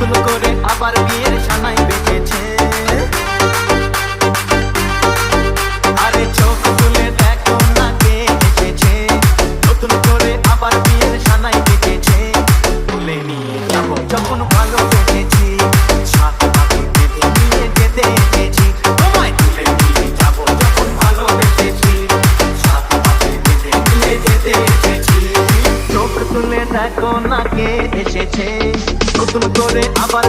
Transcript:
নতুন করে আবার বিয়ের সানাই বেঁচেছে। আরে চোখ তুলে দেখো না কে এসেছে, নতুন করে আবার বিয়ের সানাই বেঁচেছে। তুলে নিয়ে যাবো যখন ভালোবেসেছি, সাত পাখি বেঁধে নিয়ে যেতে এসেছি। তোমায় তুলে নিয়ে যাবো যখন ভালোবেসেছি, সাত পাখি বেঁধে নিয়ে যেতে এসেছি। চোখ তুলে দেখো না কে এসেছে, নতুন করে আবার